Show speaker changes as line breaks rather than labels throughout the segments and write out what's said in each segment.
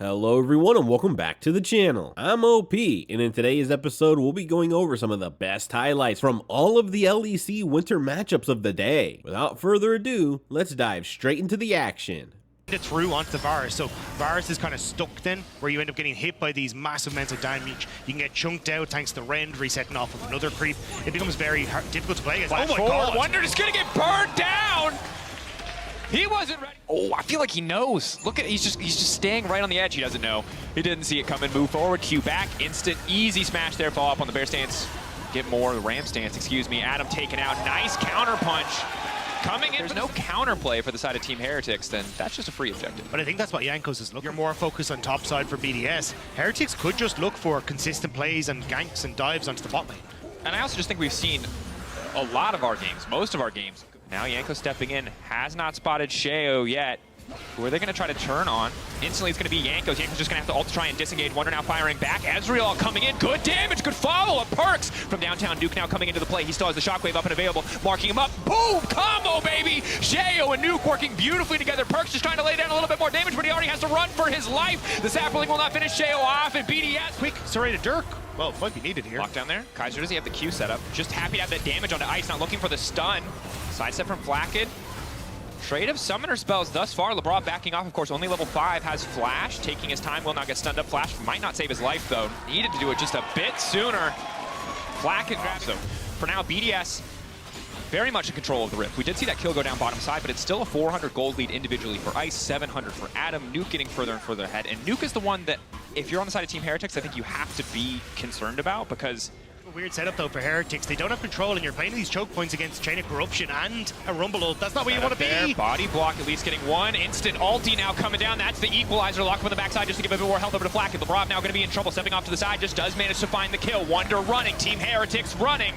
Hello everyone and welcome back to the channel. I'm OP, and in today's episode we'll be going over some of the best highlights from all of the LEC Winter matchups of the day. Without further ado, let's dive straight into the action.
It through onto the Varus, so Varus is kind of stuck then, where you end up getting hit by these massive amounts of damage. You can get chunked out thanks to the rend, resetting off of another creep. It becomes very difficult to play against.
Oh my god! Wunder is gonna get burned down! He wasn't ready. Oh, I feel like he knows. Look at, he's just staying right on the edge. He doesn't know. He didn't see it coming. Move forward, Q back, instant, easy smash there. Fall up on the bear stance. Get more, the ram stance, excuse me. Adam taken out. Nice counter punch. Coming in. There's no counterplay for the side of Team Heretics, then that's just a free objective.
But I think that's what GiantX is looking. You're more focused on top side for BDS. Heretics could just look for consistent plays and ganks and dives onto the bot lane.
And I also just think we've seen a lot of our games, most of our games. Now Yanko stepping in, has not spotted Sheo yet. Who are they going to try to turn on? Instantly it's going to be Yanko's. Yanko's just going to have to ult to try and disengage. Wunder now firing back. Ezreal coming in. Good damage, good follow-up. Perks from downtown. Nuke now coming into the play. He still has the shockwave up and available. Marking him up. Boom! Combo, baby! Sheo and Nuke working beautifully together. Perks just trying to lay down a little bit more damage, but he already has to run for his life. The sapling will not finish Sheo off, and BDS.
Quick, serrated Dirk. Well, might be needed here.
Lockdown there. Kaiser, does he have the Q set up? Just happy to have that damage onto Ice, not looking for the stun. Sidestep from Flakked. Trade of summoner spells thus far. LeBron backing off, of course, only level 5, has Flash, taking his time, will not get stunned up. Flash might not save his life, though. Needed to do it just a bit sooner. Flakked grabs him. For now, BDS very much in control of the Rift. We did see that kill go down bottom side, but it's still a 400 gold lead individually for Ice, 700 for Adam. Nuke getting further and further ahead. And Nuke is the one that, if you're on the side of Team Heretics, I think you have to be concerned about, because
a weird setup though for Heretics. They don't have control, and you're playing these choke points against Chain of Corruption and a Rumble ult. That's not where you want to be.
Body block, at least getting one. Instant ulti now coming down. That's the equalizer. Lock up on the backside just to give a bit more health over to Flakked. LeBron now going to be in trouble, stepping off to the side. Just does manage to find the kill. Wunder running. Team Heretics running.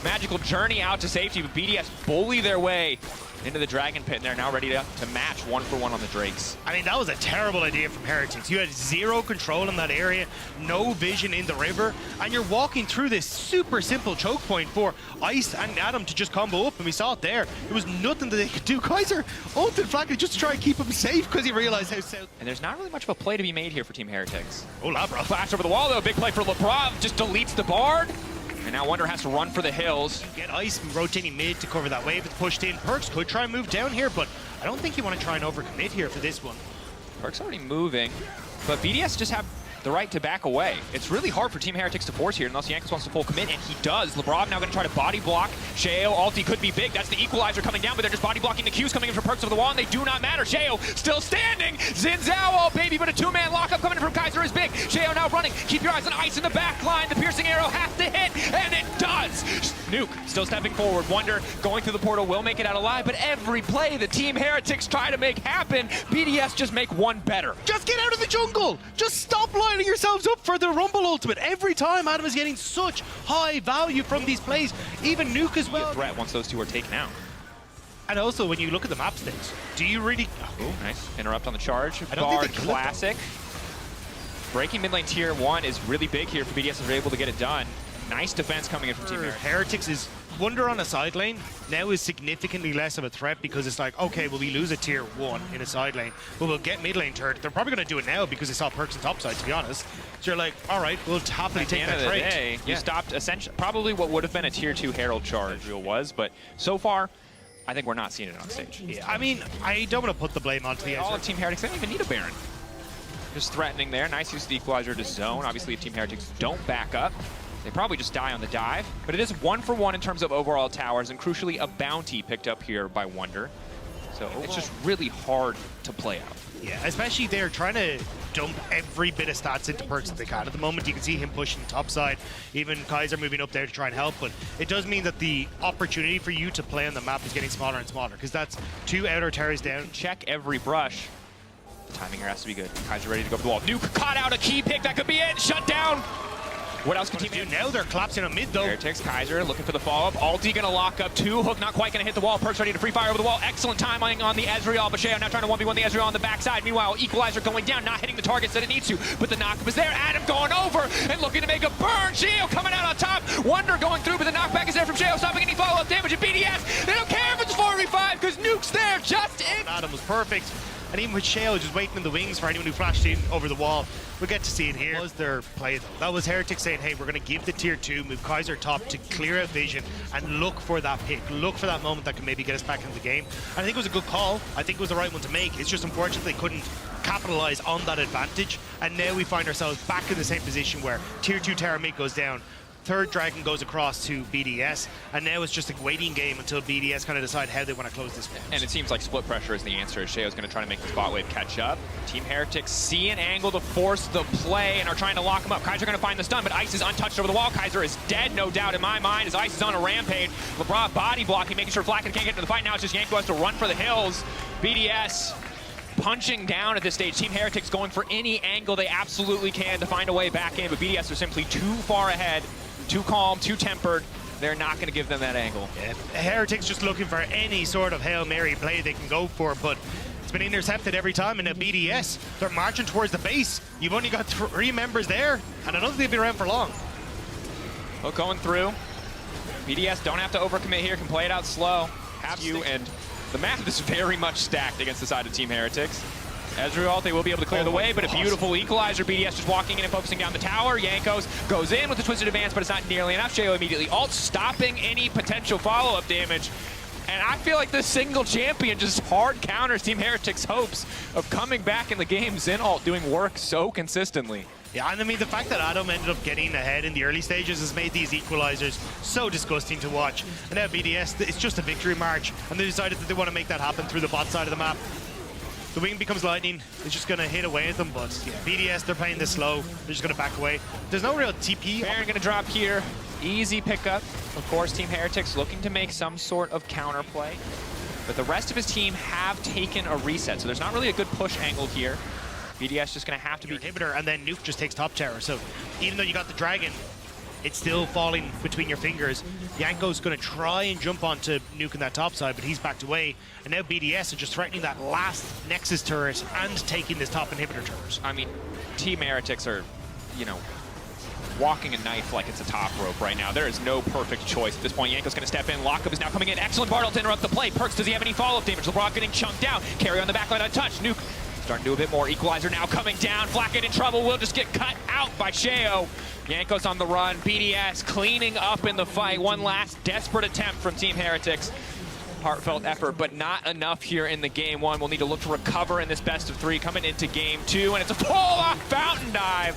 Magical journey out to safety, but BDS bully their way into the Dragon Pit, and they're now ready to match 1-for-1 on the Drakes.
I mean, that was a terrible idea from Heretics. You had zero control in that area, no vision in the river, and you're walking through this super simple choke point for Ice and Adam to just combo up, and we saw it there. There was nothing that they could do. Kaiser ulted Flakked just to try and keep him safe because he realized how south.
And there's not really much of a play to be made here for Team Heretics.
Oh, Labra.
Flash over the wall, though. Big play for LeBron. Just deletes the Bard. And now Wunder has to run for the hills.
Get Ice rotating mid to cover that wave. It's pushed in. Perks could try and move down here, but I don't think you want to try and overcommit here for this one.
Perks already moving, but BDS just have the right to back away. It's really hard for Team Heretics to force here unless GiantX wants to full commit, and he does. LeBron now going to try to body block. Sheo, ulti could be big. That's the equalizer coming down, but they're just body blocking the Qs coming in from Perks over the wall, and they do not matter. Sheo still standing. Zinzao, oh baby, but a two-man lockup coming in from Kaiser is big. Sheo now running. Keep your eyes on Ice in the back line. The piercing arrow has to hit, and it does. Nuke still stepping forward. Wunder going through the portal will make it out alive, but every play the Team Heretics try to make happen, BDS just make one better.
Just get out of the jungle. Just stop lining yourselves up for the Rumble ultimate. Every time Adam is getting such high value from these plays, even Nuke as well.
A threat once those two are taken out.
And also, when you look at the map stakes, do you really...
Oh, nice. Interrupt on the charge.
I don't
Bard
think they killed
classic. Breaking mid lane tier 1 is really big here for BDS if they're able to get it done. Nice defense coming in from Team Heretics.
Heretics is Wunder on a side lane now is significantly less of a threat because it's like, okay, well, we lose a tier 1 in a side lane, but we'll get mid lane turret. They're probably going to do it now because they saw Perks on top side, to be honest. So you're like, all right, we'll happily take that trade.
Day, you stopped essentially probably what would have been a tier 2 Herald charge was, but so far, I think we're not seeing it on stage.
Yeah, I mean, I don't want to put the blame onto the
all of Team Heretics. They don't even need a Baron. Just threatening there. Nice use of the equalizer to zone. Obviously, if Team Heretics don't back up, they probably just die on the dive, but it is 1-for-1 in terms of overall towers, and crucially a bounty picked up here by Wunder. So it's just really hard to play out.
Yeah, especially they're trying to dump every bit of stats into Perks that they can. At the moment, you can see him pushing top side, even Kaiser moving up there to try and help, but it does mean that the opportunity for you to play on the map is getting smaller and smaller, because that's 2 outer towers down.
Check every brush. The timing here has to be good. Kaiser ready to go for the wall. Nuke caught out a key pick. That could be it. Shut down. What else can Team
do now? They're collapsing on mid, though.
Heretics, Kaiser looking for the follow-up. Ulti gonna lock up 2. Hook not quite gonna hit the wall. Perks ready to free fire over the wall. Excellent timing on the Ezreal. Basheo now trying to 1v1 the Ezreal on the backside. Meanwhile, equalizer going down, not hitting the targets that it needs to. But the knockup is there. Adam going over and looking to make a burn. Sheo coming out on top. Wunder going through, but the knockback is there from Sheo, stopping any follow-up damage. And BDS, they don't care if it's 4v5 because Nuke's there just in.
Adam was perfect. and even with Shale just waiting in the wings for anyone who flashed in over the wall. We'll get to see it here. That was their play though. That was Heretics saying, hey, we're going to give the tier 2, move Kaiser top to clear out vision and look for that pick, look for that moment that can maybe get us back into the game. And I think it was a good call. I think it was the right one to make. It's just unfortunate they couldn't capitalize on that advantage, and now we find ourselves back in the same position where tier 2 Terra mid goes down, third Dragon goes across to BDS, and now it's just a waiting game until BDS kind of decide how they want to close this one.
And it seems like split pressure is the answer. Sheo's going to try to make the spot wave catch up. Team Heretics see an angle to force the play and are trying to lock him up. Kaiser going to find the stun, but Ice is untouched over the wall. Kaiser is dead, no doubt in my mind, as Ice is on a rampage. LeBron body blocking, making sure Flacken can't get into the fight. Now it's just Yanko has to run for the hills. BDS punching down at this stage. Team Heretics going for any angle they absolutely can to find a way back in, but BDS are simply too far ahead. Too calm, too tempered. They're not going to give them that angle.
Yeah, Heretics just looking for any sort of Hail Mary play they can go for, but it's been intercepted every time. And now BDS, they're marching towards the base. You've only got 3 members there, and I don't think they've been around for long.
Hook going through. BDS don't have to overcommit here, can play it out slow. Have you, and the map is very much stacked against the side of Team Heretics. Ezreal, they will be able to clear the way, but a beautiful equalizer. BDS just walking in and focusing down the tower. Yankos goes in with the twisted advance, but it's not nearly enough. Sheo immediately ult, stopping any potential follow-up damage. And I feel like this single champion just hard counters Team Heretics' hopes of coming back in the game. Xin ult doing work so consistently.
Yeah, and I mean, the fact that Adam ended up getting ahead in the early stages has made these equalizers so disgusting to watch. And now BDS, it's just a victory march, and they decided that they want to make that happen through the bot side of the map. The wing becomes lightning, it's just going to hit away at them, but yeah, BDS, they're playing this slow, they're just going to back away. There's no real TP.
Baron going to drop here, easy pickup. Of course, Team Heretics looking to make some sort of counterplay, but the rest of his team have taken a reset, so there's not really a good push angle here. BDS just going to have to be
inhibitor, and then Nuke just takes top tower, so even though you got the Dragon, it's still falling between your fingers. Yanko's going to try and jump onto Nuke in that top side, but he's backed away. And now BDS are just threatening that last Nexus turret and taking this top inhibitor turret.
I mean, Team Heretics are, you know, walking a knife like it's a top rope right now. There is no perfect choice at this point. Yanko's going to step in. Lockup is now coming in. Excellent Bartle to interrupt the play. Perks, does he have any follow-up damage? LeBron getting chunked out. Carry on the backline untouched. Nuke starting to do a bit more. Equalizer now coming down. Flacket in trouble. Will just get cut out by Sheo. Yanko's on the run. BDS cleaning up in the fight. One last desperate attempt from Team Heretics. Heartfelt effort, but not enough here in the game 1. We'll need to look to recover in this best of 3 coming into game 2, and it's a pull-off fountain dive.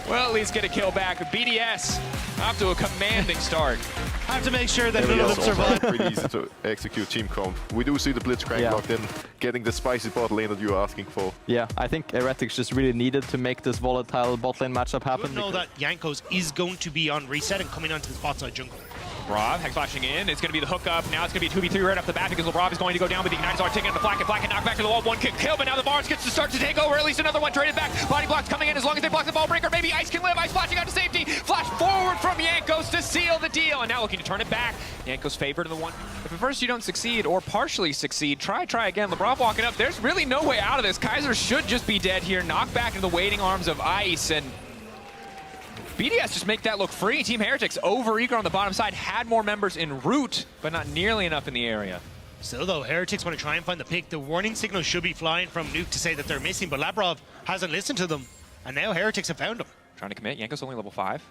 We'll at least get a kill back. BDS off to a commanding start.
Have to make sure that none of them survive.
Pretty easy to execute team comp. We do see the Blitzcrank locked in, getting the spicy bot lane that you were asking for.
Yeah, I think Heretics just really needed to make this volatile bot lane matchup happen.
You know that Yankos is going to be on reset and coming onto the spot side jungle.
Rob, Hex flashing in. It's going to be the hookup. Now it's going to be a 2v3 right off the bat because LeBron is going to go down, but the Igniters are taking the Flack and knock back to the wall. 1 kick kill, but now the Barnes gets to start to take over. At least another one traded back. Body blocks coming in as long as they block the ball breaker. Maybe Ice can live. Ice flashing out to safety. Flash forward from Yankos to seal the deal. And now looking to turn it back. Yankos favored in the one. If at first you don't succeed or partially succeed, try again. LeBron walking up. There's really no way out of this. Kaiser should just be dead here. Knocked back into the waiting arms of Ice, and BDS just make that look free. Team Heretics over-eager on the bottom side, had more members en route, but not nearly enough in the area.
Still though, Heretics want to try and find the pick. The warning signal should be flying from Nuke to say that they're missing, but Labrov hasn't listened to them, and now Heretics have found him.
Trying to commit. Yanko's only level 5.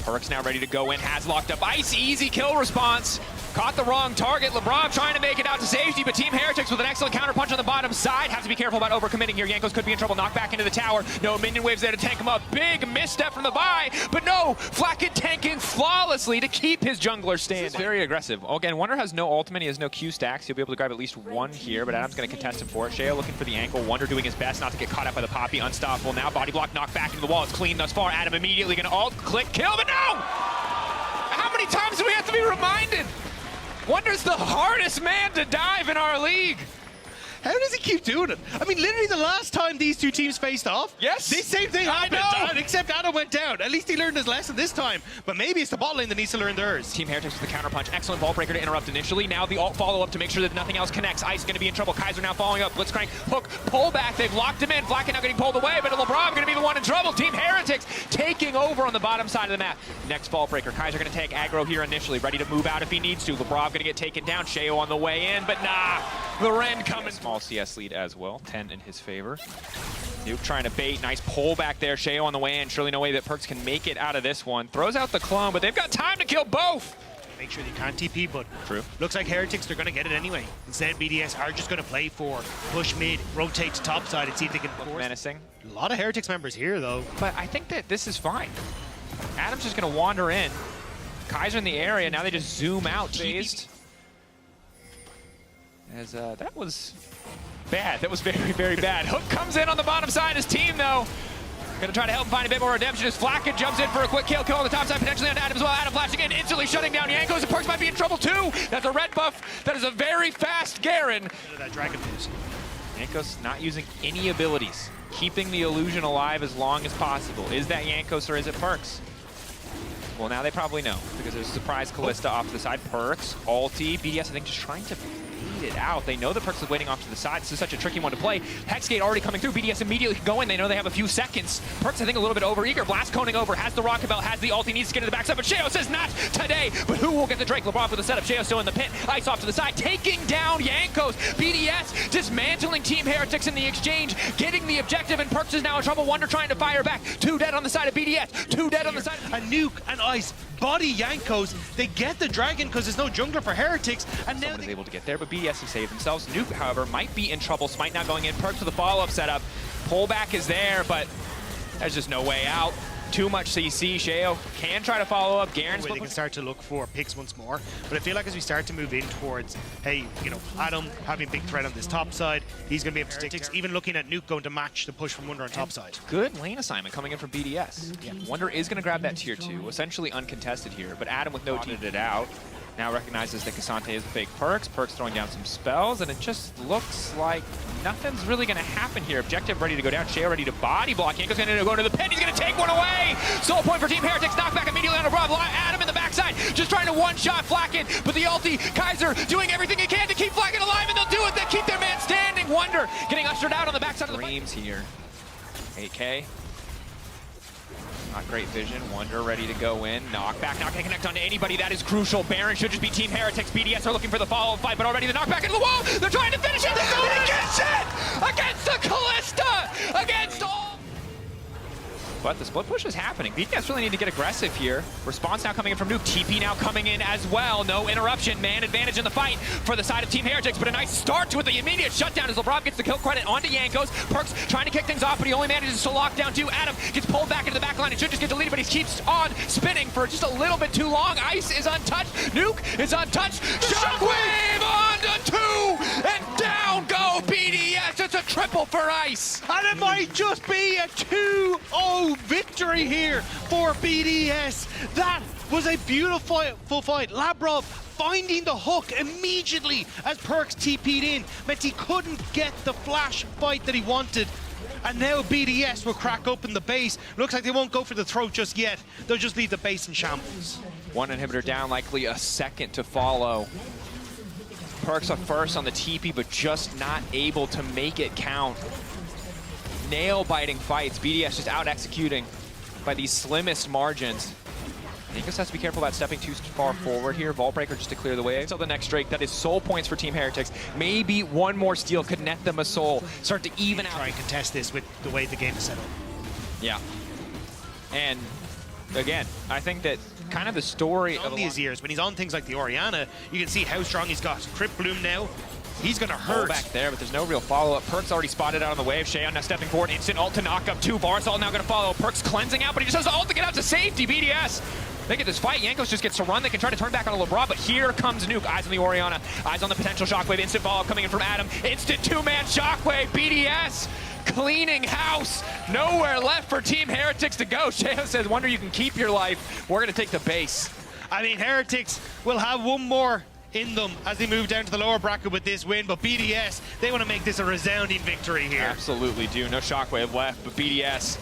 Perks now ready to go in, has locked up Ice, easy kill response. Caught the wrong target. LeBron trying to make it out to safety, but Team Heretics with an excellent counter punch on the bottom side. Have to be careful about overcommitting here. Yankos could be in trouble. Knocked back into the tower. No minion waves there to tank him up. Big misstep from the Vi, but no, Flacket tanking flawlessly to keep his jungler stand. Very aggressive. Again, Wonder has no ultimate. He has no Q stacks. He'll be able to grab at least 1 here, but Adam's going to contest him for it. Sheo looking for the ankle. Wonder doing his best not to get caught up by the Poppy. Unstoppable now. Body block knocked back into the wall. It's clean thus far. Adam immediately going to ult, click, kill, but no! How many times do we have to be reminded? Wonder's the hardest man to dive in our league.
How does he keep doing it? I mean, literally the last time these two teams faced off,
yes,
this same thing happened, except Adam went down. At least he learned his lesson this time, but maybe it's the bot lane that needs to learn theirs.
Team Heretics with the counter punch. Excellent ball breaker to interrupt initially. Now the ult follow-up to make sure that nothing else connects. Ice going to be in trouble. Kaiser now following up. Blitzcrank, hook, pull back. They've locked him in. Flacken now getting pulled away, but LeBron going to be the one in trouble. Team Heretics taking over on the bottom side of the map. Next ball breaker. Kaiser going to take aggro here initially, ready to move out if he needs to. LeBron going to get taken down. Sheo on the way in, but nah. The Ren coming. Small CS lead as well. 10 in his favor. Nuke trying to bait. Nice pull back there. Sheo on the way in. Surely no way that Perkz can make it out of this one. Throws out the clone, but they've got time to kill both.
Make sure they can't TP, but
True.
Looks like Heretics, they're going to get it anyway. Instead, BDS are just going to play for push mid, rotate to top side, and see if they can force.
Menacing.
A lot of Heretics members here, though.
But I think that this is fine. Adam's just going to wander in. Kaiser in the area. Now they just zoom out. Phased. As that was bad. That was very, very bad. Hook comes in on the bottom side. His team, though, gonna try to help him find a bit more redemption as Flacken jumps in for a quick kill on the top side, potentially on Adam as well. Adam flashing in, instantly shutting down Jankos, and Perkz might be in trouble too. That's a red buff. That is a very fast Garen.
That dragon fuse.
Jankos not using any abilities, keeping the illusion alive as long as possible. Is that Jankos or is it Perkz? Well, now they probably know, because there's a surprise Callista off to the side. Perkz, ulti, BDS, I think, just trying to it out. They know the Perkz is waiting off to the side. This is such a tricky one to play. Hexgate already coming through. BDS immediately going. They know they have a few seconds. Perkz, I think, a little bit over-eager. Blast coning over. Has the rocket belt. Has the ult. He needs to get to the backside. But Sheo says not today. But who will get the Drake? LeBron with the setup. Sheo still in the pit. Ice off to the side. Taking down Jankos. BDS dismantling Team Heretics in the exchange. Getting the objective. And Perkz is now in trouble. Wonder trying to fire back. 2 dead on the side of BDS. 2 dead on the side of...
A nuke and Ice body Jankos. They get the dragon because there's no jungler for Heretics. And now
Someone is able to get there, but BDS has saved themselves. Nuke, however, might be in trouble. Smite now going in. Perkz with the follow-up setup. Pullback is there, but there's just no way out. Too much CC. Sheo can try to follow up. Garen's
they can start to look for picks once more. But I feel like as we start to move in towards, hey, you know, Adam having big threat on this top side, he's going to be able to stick. Even looking at Nuke going to match the push from Wonder on top side.
Good lane assignment coming in from BDS. Yeah. Wonder is going to grab that tier 2, essentially uncontested here, but Adam with no teamed it out. Now recognizes that Cassante is a fake Perkz. Perkz throwing down some spells, and it just looks like nothing's really going to happen here. Objective ready to go down. Sheo ready to body block. Yanko's going to go into the pin. He's going to take one away. Soul point for Team Heretics. Knockback immediately on a Rob. Adam in the backside, just trying to one-shot Flacken. But the ulti, Kaiser doing everything he can to keep Flacken alive, and they'll do it. They keep their man standing. Wonder getting ushered out on the backside of the Dreams here. 8K. Not great vision. Wonder ready to go in. Knockback, not going to connect onto anybody. That is crucial. Baron should just be Team Heretics. BDS are looking for the follow-up fight, but already the knockback into the wall. They're trying to finish it. They're going against it! Against the Callista! Against all... But the split push is happening. BDS really need to get aggressive here. Response now coming in from Nuke. TP now coming in as well. No interruption. Man advantage in the fight for the side of Team Heretics, but a nice start to it. The immediate shutdown as LeBron gets the kill credit onto Jankos. Perkz trying to kick things off, but he only manages to lock down 2. Adam gets pulled back into the back line. It should just get deleted, but he keeps on spinning for just a little bit too long. Ice is untouched. Nuke is untouched. Shockwave onto 2, and down go BDS. It's a triple for Ice.
And it might just be a 2-0 victory here for BDS. That was a beautiful fight. Labrov finding the hook immediately as Perkz TP'd in. Meant he couldn't get the flash fight that he wanted. And now BDS will crack open the base. Looks like they won't go for the throat just yet. They'll just leave the base in shambles.
1 inhibitor down, likely a second to follow. Perkz up first on the TP, but just not able to make it count. Nail-biting fights. BDS just out-executing by the slimmest margins. Jankos has to be careful about stepping too far forward here. Vault Breaker just to clear the way. Until the next Drake, that is soul points for Team Heretics. Maybe one more steal could net them a soul. Start to even out.
Try and contest this with the way the game is set up.
Yeah. And again, I think that kind of the story
of these years, when he's on things like the Orianna, you can see how strong he's got. Crypt Bloom now. He's gonna hurt.
Back there, but there's no real follow-up. Perkz already spotted out on the wave. Sheo now stepping forward. Instant ult to knock up 2. Barzal now gonna follow. Perkz cleansing out, but he just has the ult to get out to safety. BDS. They get this fight. Jankos just gets to run. They can try to turn back on LeBron, but here comes Nuke. Eyes on the Orianna. Eyes on the potential Shockwave. Instant follow-up coming in from Adam. Instant 2-man Shockwave. BDS cleaning house. Nowhere left for Team Heretics to go. Sheo says, Wonder, you can keep your life. We're gonna take the base.
I mean, Heretics will have one more in them as they move down to the lower bracket with this win, but BDS, they want to make this a resounding victory here.
Absolutely do. No Shockwave left, but BDS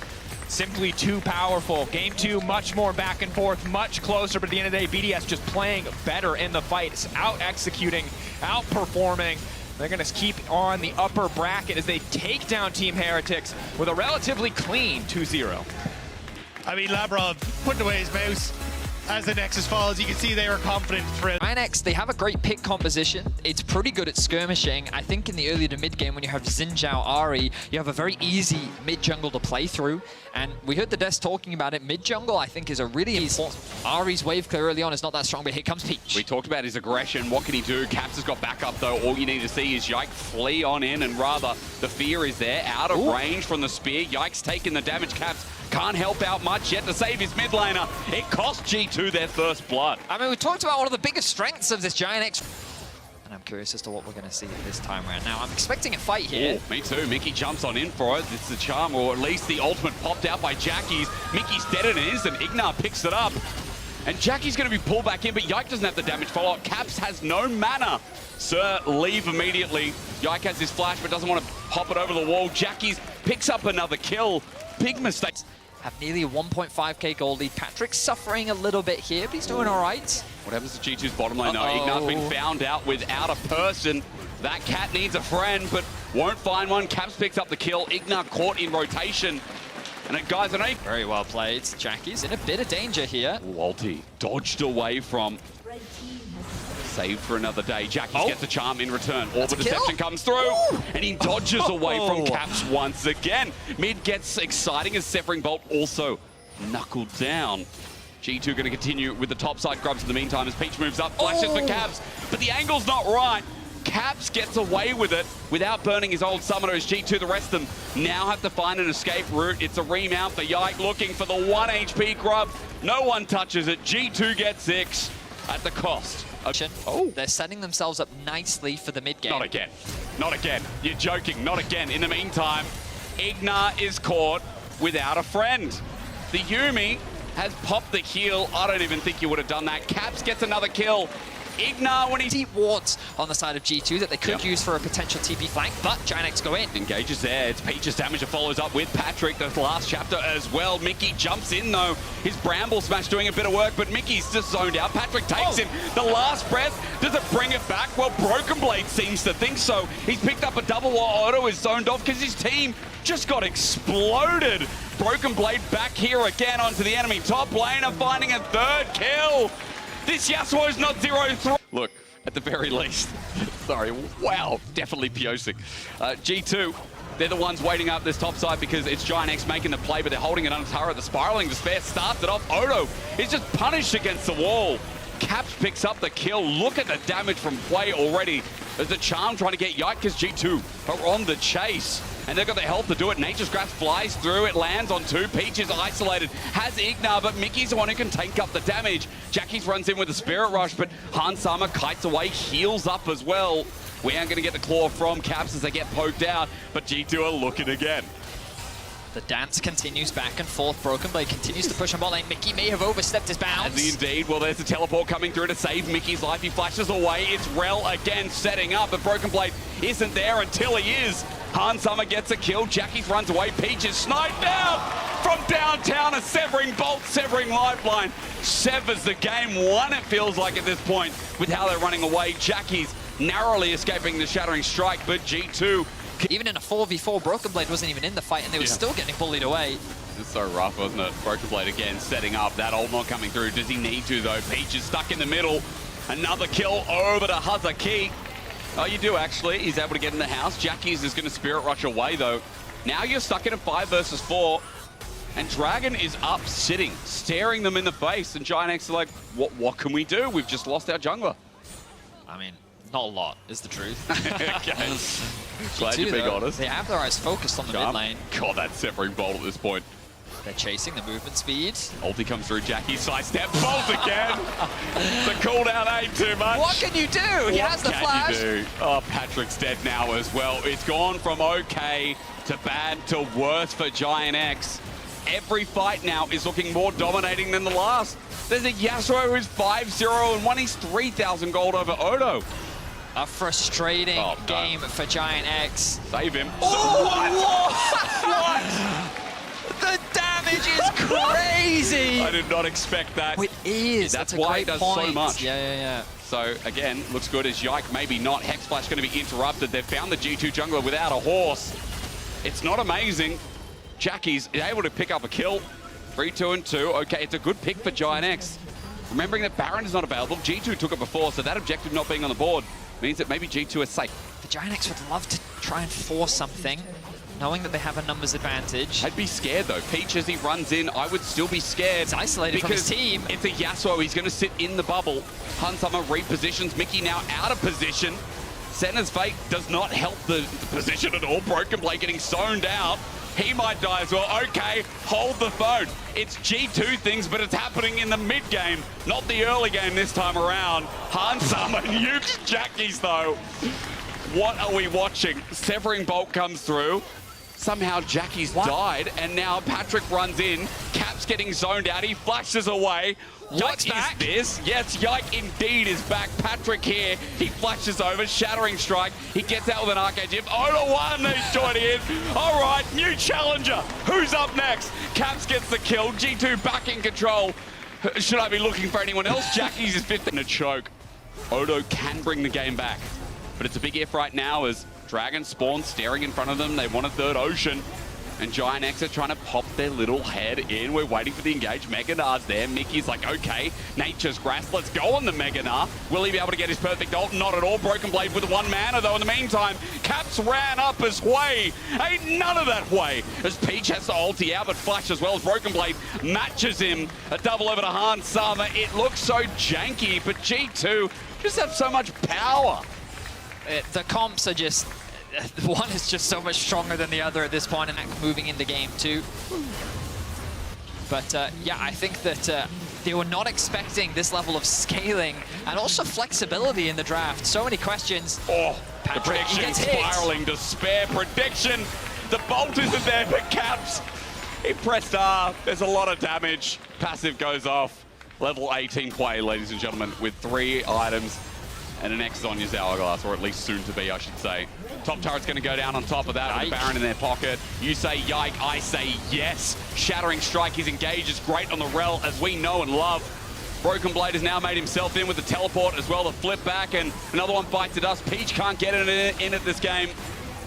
simply too powerful. Game 2, much more back and forth, much closer, but at the end of the day, BDS just playing better in the fight. It's out-executing, outperforming. They're going to keep on the upper bracket as they take down Team Heretics with a relatively clean 2-0.
I mean, Labrov putting away his mouse as the Nexus falls. You can see they were confident for it.
GiantX, they have a great pick composition. It's pretty good at skirmishing. I think in the early to mid game when you have Xin Zhao, Ari, you have a very easy mid jungle to play through. And we heard the Des talking about it. Mid jungle, I think, is a really important. Ari's wave clear early on is not that strong, but here comes Peach.
We talked about his aggression. What can he do? Caps has got backup though. All you need to see is Yike flee on in, and rather the fear is there, out of range from the spear. Yike's taking the damage. Caps can't help out much yet to save his mid laner. It cost G2 their first blood.
I mean, we talked about one of the biggest strengths of this GiantX. And I'm curious as to what we're going to see this time around. Now, I'm expecting a fight here.
Ooh, me too. Mickey jumps on in for it. It's the charm, or at least the ultimate popped out by Jackie's. Mickey's dead in an instant. Ignar picks it up. And Jackie's going to be pulled back in, but Yike doesn't have the damage follow-up. Caps has no mana. Sir, leave immediately. Yike has his flash, but doesn't want to hop it over the wall. Jackie's picks up another kill. Big mistake.
Have nearly a 1.5k gold lead. Patrick's suffering a little bit here, but he's doing all right.
What happens to G2's bottom lane? No, Ignar's been found out without a person. That cat needs a friend, but won't find one. Caps picks up the kill. Ignar caught in rotation. And guys, I know...
Very well played. Jackie's in a bit of danger here.
Walty dodged away from... Saved for another day. Jackie gets a charm in return. Orb of Deception comes through, and he dodges away from Caps once again. Mid gets exciting as Severing Bolt also knuckled down. G2 going to continue with the top side grubs in the meantime as Peach moves up, flashes for Caps, but the angle's not right. Caps gets away with it without burning his old summoner as G2, the rest of them, now have to find an escape route. It's a remount for Yike looking for the 1 HP grub. No one touches it. G2 gets 6 at the cost.
They're setting themselves up nicely for the mid game.
Not again. Not again. You're joking. Not again. In the meantime, Ignar is caught without a friend. The Yumi has popped the heal. I don't even think you would have done that. Caps gets another kill. Ignar, when he's...
Deep wards on the side of G2 that they could use for a potential TP flank, but GiantX go in.
Engages there. It's Peach's damage that follows up with Patrick, the last chapter as well. Mickey jumps in, though. His Bramble Smash doing a bit of work, but Mickey's just zoned out. Patrick takes him. The last breath. Does it bring it back? Well, Broken Blade seems to think so. He's picked up a double while Odo is zoned off because his team just got exploded. Broken Blade back here again onto the enemy top lane and finding a third kill. This Yasuo's not 0-3. Look, at the very least, sorry, wow, definitely Piosik. G2, they're the ones waiting up this top side because it's GiantX making the play, but they're holding it under turret. The Spiraling Despair starts it off. Odo is just punished against the wall. Caps picks up the kill. Look at the damage from play already. There's a charm trying to get Yike because G2 are on the chase. And they've got the health to do it. Nature's Grasp flies through. It lands on 2. Peach is isolated. Has Ignar, but Mickey's the one who can tank up the damage. Jackie's runs in with a Spirit Rush, but Hansama kites away, heals up as well. We aren't going to get the claw from Caps as they get poked out, but G2 are looking again.
The dance continues back and forth. Broken Blade continues to push on bot lane. Mickey may have overstepped his bounds.
Has he indeed? Well, there's a teleport coming through to save Mickey's life. He flashes away. It's Rel again setting up, but Broken Blade isn't there until he is. Hansama gets a kill. Jackie's runs away. Peach is sniped out from downtown. A Severing Bolt, Severing Lifeline. Severs the game. 1, it feels like at this point, with how they're running away. Jackie's narrowly escaping the Shattering Strike, but G2...
Even in a 4v4, Broken Blade wasn't even in the fight, and they were still getting bullied away.
It's so rough, wasn't it? Broken Blade again, setting up. That ult not coming through. Does he need to, though? Peach is stuck in the middle. Another kill over to Hazaki. Oh, you do, actually. He's able to get in the house. Jackie's is going to Spirit Rush away, though. Now you're stuck in a 5 versus 4. And Dragon is up, sitting, staring them in the face. And GiantX are like, what can we do? We've just lost our jungler.
I mean, not a lot, is the truth.
Okay. Glad you're being honest.
They have their eyes focused on the mid lane.
God, that's Severing Bolt at this point.
They're chasing the movement speed.
Ulti comes through, Jackie sidestep, Bolt again. The cooldown ain't too much.
What can you do? He has the flash.
What can you do? Oh, Patrick's dead now as well. It's gone from okay to bad to worse for GiantX. Every fight now is looking more dominating than the last. There's a Yasuo who's 5-0 and 1. He's 3,000 gold over Odo.
A frustrating game for GiantX.
Save him.
Oh, what? The damage is crazy.
I did not expect that.
It is.
That's
a
why
great
it does
point.
so much.
Yeah.
So again, looks good as Yike, maybe not. Hex Flash going to be interrupted. They've found the G2 jungler without a horse. It's not amazing. Jackie's able to pick up a kill. 3-2-2. Okay, it's a good pick for GiantX. Remembering that Baron is not available. G2 took it before, so that objective not being on the board means that maybe G2 is safe.
The GiantX would love to try and force something, knowing that they have a numbers advantage.
I'd be scared though. Peach, as he runs in, I would still be scared.
It's isolated from his team.
It's a Yasuo. He's going to sit in the bubble. Hunsummer repositions. Mickey now out of position. Senna's Fate does not help the position at all. Broken Blade getting zoned out. He might die as well. Okay, hold the phone. It's G2 things, but it's happening in the mid game, not the early game this time around. Hunsummer nukes Jackie's though. What are we watching? Severing Bolt comes through. Somehow Jackie's died, and now Patrick runs in. Cap's getting zoned out. He flashes away. What is this? Yes, Yike indeed is back. Patrick here. He flashes over. Shattering Strike. He gets out with an Arcade Gym. Oda 1 is joining in. All right, new challenger. Who's up next? Caps gets the kill. G2 back in control. Should I be looking for anyone else? Jackie's is 5th in a choke. Odo can bring the game back. But it's a big if right now as Dragon spawn staring in front of them. They want a third ocean. And GiantX are trying to pop their little head in. We're waiting for the engage. Mega Gnar's there. Mickey's like, okay, Nature's Grasp. Let's go on the Mega Gnar. Will he be able to get his perfect ult? Not at all. Broken Blade with 1 mana, though. In the meantime, Caps ran up his way. Ain't none of that way. As Peach has to ulti out, but Flash as well as Broken Blade matches him. A double over to Hansama. It looks so janky, but G2 just have so much power.
The comps are just... One is just so much stronger than the other at this point, and moving into game 2. But yeah, I think that they were not expecting this level of scaling and also flexibility in the draft. So many questions.
Oh,
Patrick,
the prediction spiraling, despair prediction. The bolt isn't there, but Caps. He pressed R. There's a lot of damage. Passive goes off. Level 18 play, ladies and gentlemen, with 3 items. And an X Zonya's Hourglass, or at least soon to be, I should say. Top turret's going to go down on top of that with Baron in their pocket. You say yike, I say yes. Shattering Strike, his engage is great on the Rel, as we know and love. Broken Blade has now made himself in with the teleport as well, the flip back, and another one bites at us. Peach can't get in at this game.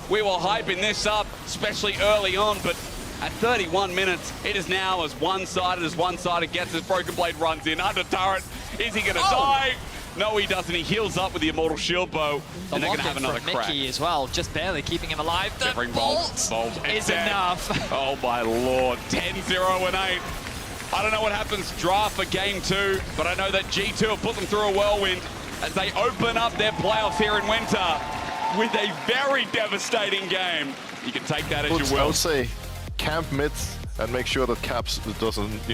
We were hyping this up, especially early on, but at 31 minutes, it is now as one-sided gets as Broken Blade runs in. Under turret, is he going to die? No, he doesn't. He heals up with the Immortal Shield Bow, and they're going to have another crack.
Mickey as well, just barely keeping him alive. The bolt is enough.
Oh my lord, 10-0 and 8. I don't know what happens draft for game 2, but I know that G2 have put them through a whirlwind as they open up their playoffs here in Winter with a very devastating game. You can take that as you will.
I would say camp mid and make sure that Caps doesn't,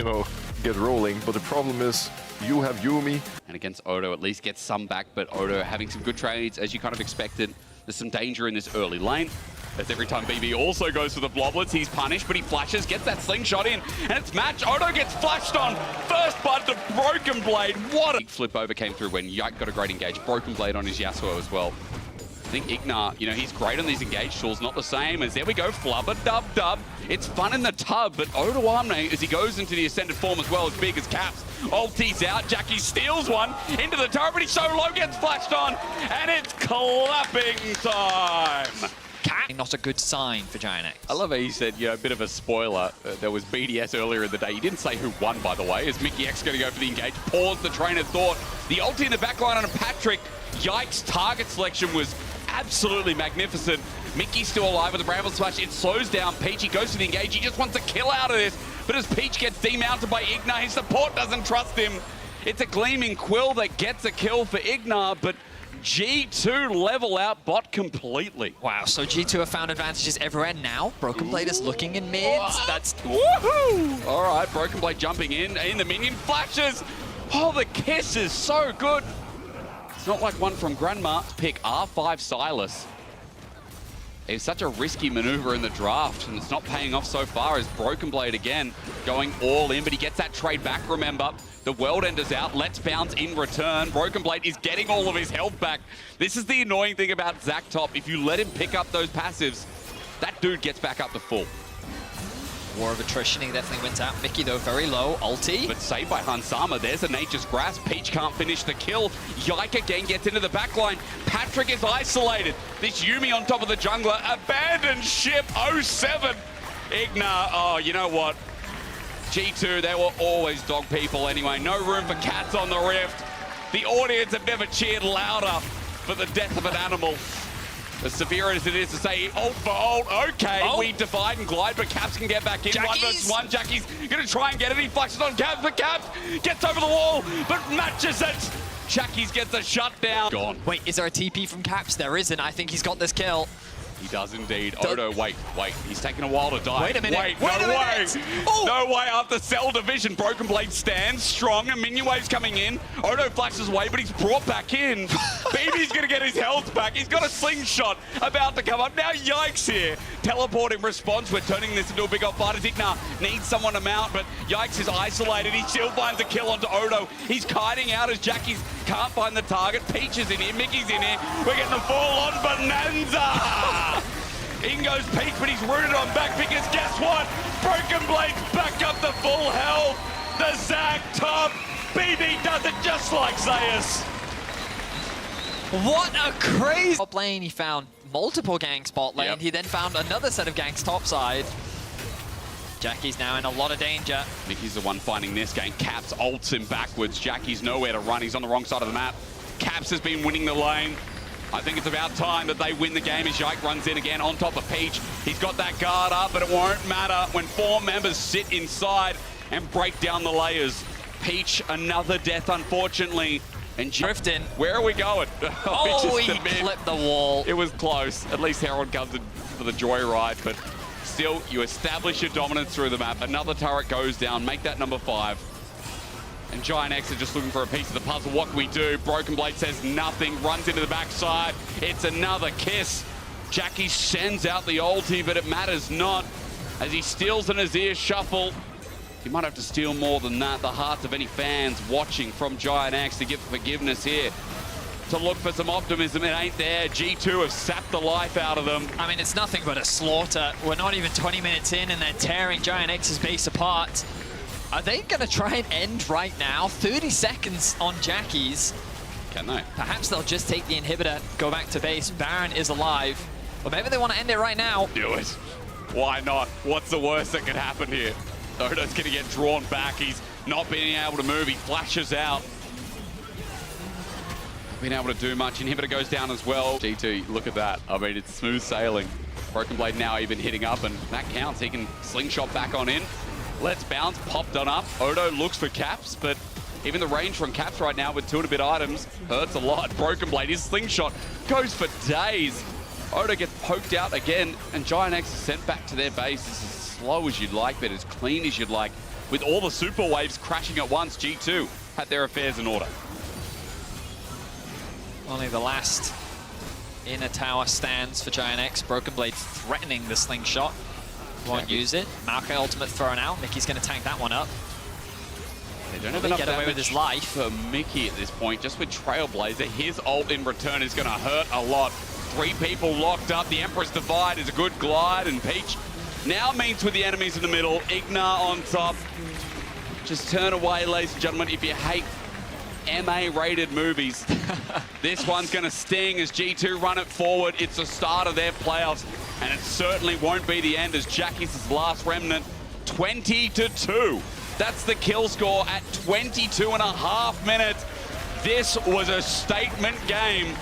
get rolling. But the problem is, you have Yuumi.
And against Odo, at least gets some back, but Odo having some good trades, as you kind of expected. There's some danger in this early lane, as every time BB also goes for the bloblets, he's punished, but he flashes, gets that slingshot in, and it's match. Odo gets flashed on. First bud to Broken Blade. What a flip over came through when Yike got a great engage. Broken Blade on his Yasuo as well. I think Ignar, he's great on these engage tools, not the same as there we go, flubber, dub. It's fun in the tub, but Odo Amne, as he goes into the ascended form as well, as big as Caps. Ulti's out, Jackie steals one into the turret, but he's so low, gets flashed on, and it's clapping time.
Not a good sign for GiantX.
I love how he said, a bit of a spoiler. There was BDS earlier in the day. He didn't say who won, by the way. Is Mickey X going to go for the engage? Pause the train of thought. The ulti in the backline on Patrick. Yike's target selection was absolutely magnificent. Mickey's still alive with the Bramble Smash. It slows down Peach. He goes for the engage. He just wants a kill out of this. But as Peach gets demounted by Ignar, his support doesn't trust him. It's a Gleaming Quill that gets a kill for Ignar, but G2 level out bot completely.
Wow, so G2 have found advantages everywhere now. Broken Blade is looking in mid. That's...
Woohoo! All right, Broken Blade jumping in the minion flashes. Oh, the kiss is so good. It's not like one from Grandma. Pick R5 Silas. It's such a risky maneuver in the draft, and it's not paying off so far as Broken Blade again going all in, but he gets that trade back, remember. The World Ender's out, Let's Bounce in return. Broken Blade is getting all of his health back. This is the annoying thing about Zach Top. If you let him pick up those passives, that dude gets back up to full.
War of attrition, he definitely wins out. Mickey, though, very low. Ulti.
But saved by Hansama. There's a Nature's Grasp. Peach can't finish the kill. Yike again gets into the backline. Patrick is isolated. This Yuumi on top of the jungler. Abandoned ship 07. Igna, oh, you know what? G2, they were always dog people anyway. No room for cats on the Rift. The audience have never cheered louder for the death of an animal. As severe as it is to say, ult for ult, okay, we divide and glide, but Caps can get back in.
Jackies.
1 versus 1, Jackie's gonna try and get it. He flashes on Caps, but Caps gets over the wall, but matches it. Jackie's gets a shutdown. Gone.
Wait, is there a TP from Caps? There isn't. I think he's got this kill.
He does indeed. Odo, wait. He's taking a while to die.
Wait a minute.
Wait,
Wait a
no way.
minute. Oh.
No way after Cell Division. Broken Blade stands strong and Minion Wave's coming in. Odo flashes away, but he's brought back in. BB's going to get his health back. He's got a slingshot about to come up. Now Yikes here. Teleport in response. We're turning this into a big old fight. Igna needs someone to mount, but Yikes is isolated. He still finds a kill onto Odo. He's kiting out as Jackie's can't find the target. Peach is in here. Mickey's in here. We're getting a full-on bonanza. In goes Peach, but he's rooted on back because guess what? Broken Blade's back up to full health. The Zac top. BB does it just like Zeus.
What a crazy top lane. He found multiple ganks bot lane.
Yep.
He then found another set of ganks topside. Jackie's now in a lot of danger.
Mickey's the one finding this game. Caps ults him backwards. Jackie's nowhere to run. He's on the wrong side of the map. Caps has been winning the lane. I think it's about time that they win the game as Yike runs in again on top of Peach. He's got that guard up, but it won't matter when 4 members sit inside and break down the layers. Peach, another death, unfortunately. And
Drifting.
Where are we going?
Oh, he
Just a bit.
clipped the wall.
It was close. At least Herald comes in for the joyride, but still, you establish your dominance through the map. Another turret goes down. Make that number 5. And GiantX are just looking for a piece of the puzzle. What can we do? Broken Blade says nothing, runs into the backside. It's another kiss. Jackie sends out the ulti, but it matters not. As he steals an Azir shuffle, he might have to steal more than that. The hearts of any fans watching from GiantX to give forgiveness here. To look for some optimism, it ain't there. G2 have sapped the life out of them.
I mean, it's nothing but a slaughter. We're not even 20 minutes in and they're tearing GiantX's base apart. Are they going to try and end right now? 30 seconds on Jackie's.
Can they?
Perhaps they'll just take the inhibitor, go back to base. Baron is alive. Or maybe they want to end it right now.
Do it. Why not? What's the worst that could happen here? Odo's going to get drawn back. He's not being able to move. He flashes out. Not being able to do much. Inhibitor goes down as well. G2, look at that. I mean, it's smooth sailing. Broken Blade now even hitting up, and that counts. He can slingshot back on in. Let's bounce, popped on up. Odo looks for Caps, but even the range from Caps right now with 2 and a bit items hurts a lot. Broken Blade, his slingshot goes for days. Odo gets poked out again, and GiantX is sent back to their base. It's as slow as you'd like, but as clean as you'd like. With all the super waves crashing at once, G2 had their affairs in order.
Only the last inner tower stands for GiantX. Broken Blade threatening the slingshot. Won't use it. Maokai ultimate thrown out. Mickey's going to tank that one up.
They don't have enough
get away with his life.
for Mickey at this point. Just with Trailblazer, his ult in return is going to hurt a lot. 3 people locked up. The Emperor's Divide is a good glide, and Peach now meets with the enemies in the middle. Igna on top. Just turn away, ladies and gentlemen, if you hate MA-rated movies. This one's going to sting as G2 run it forward. It's the start of their playoffs, and it certainly won't be the end as Jackie's his last remnant. 20-2. That's the kill score at 22.5 minutes. This was a statement game.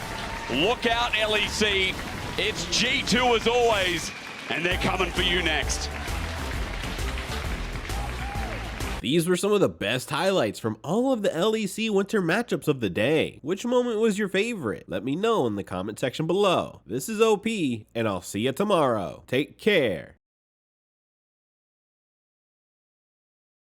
Look out, LEC. It's G2 as always, and they're coming for you next.
These were some of the best highlights from all of the LEC Winter matchups of the day. Which moment was your favorite? Let me know in the comment section below. This is OP, and I'll see you tomorrow. Take care.